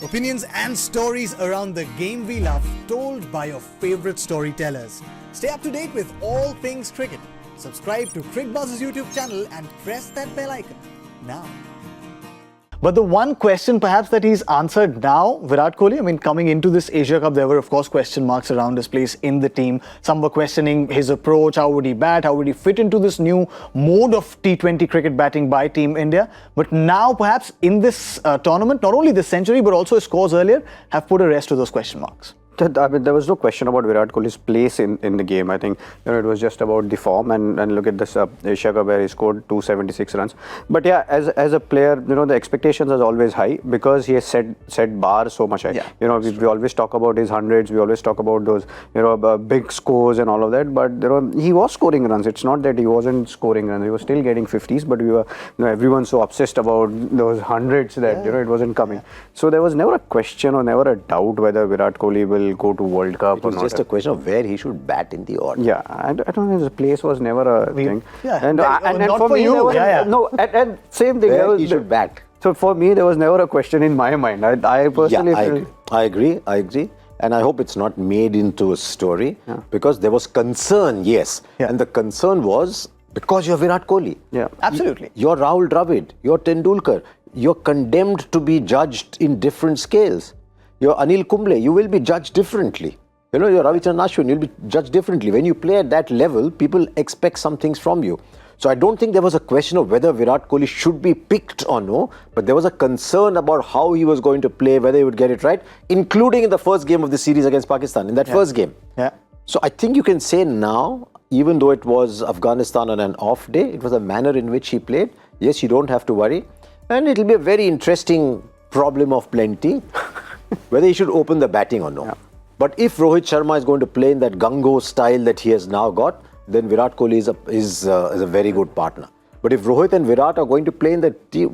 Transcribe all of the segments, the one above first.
Opinions and stories around the game we love, told by your favorite storytellers. Stay up to date with all things cricket. Subscribe to Cricbuzz's YouTube channel and press that bell icon now. But the one question perhaps that he's answered now, Virat Kohli, I mean, coming into this Asia Cup, there were of course question marks around his place in the team. Some were questioning his approach, how would he bat, how would he fit into this new mode of T20 cricket batting by Team India. But now perhaps in this tournament, not only this century but also his scores earlier have put a rest to those question marks. I mean, there was no question about Virat Kohli's place in the game. I think it was just about the form, and look at this Asia Cup where he scored 276 runs. But yeah, as a player, the expectations are always high because he has set bar so much high. Yeah, we always talk about his hundreds, we always talk about those big scores and all of that. But he was scoring runs. It's not that he wasn't scoring runs. He was still getting 50s. But we were everyone's so obsessed about those hundreds that it wasn't coming. So there was never a question or never a doubt whether Virat Kohli will go to World Cup or not. It was just a question of where he should bat in the order. Yeah, I don't think his place was never a thing. Yeah, and not for me, you. No, and same thing. Where he should bat. So for me, there was never a question in my mind. I personally feel... I agree. And I hope it's not made into a story because there was concern, yes. Yeah. And the concern was because you're Virat Kohli. Yeah, absolutely. You're Rahul Dravid. You're Tendulkar. You're condemned to be judged in different scales. You're Anil Kumble, you will be judged differently. You're Ravichandran Ashwin, you'll be judged differently. When you play at that level, people expect some things from you. So I don't think there was a question of whether Virat Kohli should be picked or no, but there was a concern about how he was going to play, whether he would get it right, including in the first game of the series against Pakistan, in that first game. Yeah. So I think you can say now, even though it was Afghanistan on an off day, it was a manner in which he played. Yes, you don't have to worry. And it'll be a very interesting problem of plenty. Whether he should open the batting or no. Yeah. But if Rohit Sharma is going to play in that Gango style that he has now got, then Virat Kohli is a very good partner. But if Rohit and Virat are going to play in the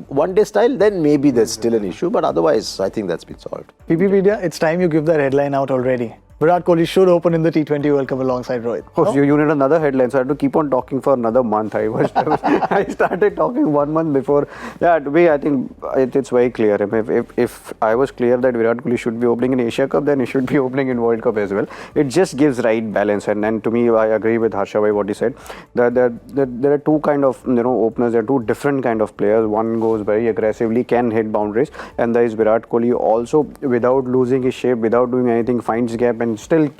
one-day style, then maybe there's still an issue. But otherwise, I think that's been solved. PP Media, it's time you give that headline out already. Virat Kohli should open in the T20 World Cup alongside Rohit. Oh, you need another headline, so I had to keep on talking for another month. I started talking 1 month before. Yeah, to me, I think it's very clear. If I was clear that Virat Kohli should be opening in Asia Cup, then he should be opening in World Cup as well. It just gives right balance. And to me, I agree with Harsha bhai what he said. That there are two kind of openers. There are two different kind of players. One goes very aggressively, can hit boundaries, and there is Virat Kohli also, without losing his shape, without doing anything, finds gap and still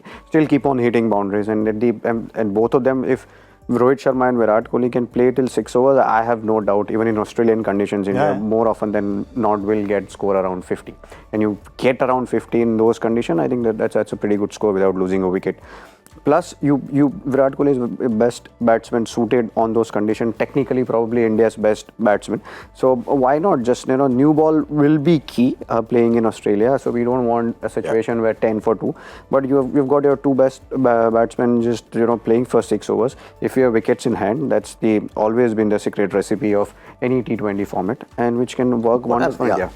keep on hitting boundaries. And both of them, if Rohit Sharma and Virat Kohli can play till 6 overs, I have no doubt, even in Australian conditions, India more often than not will get score around 50. And you get around 50 in those conditions, I think that's a pretty good score without losing a wicket. Plus, Virat Kohli is the best batsman suited on those conditions. Technically, probably India's best batsman. So why not just new ball will be key playing in Australia. So we don't want a situation where 10 for 2. But you've got your two best batsmen just playing for 6 overs. If you have wickets in hand, that's always been the secret recipe of any T20 format, and which can work wonderfully. Yeah.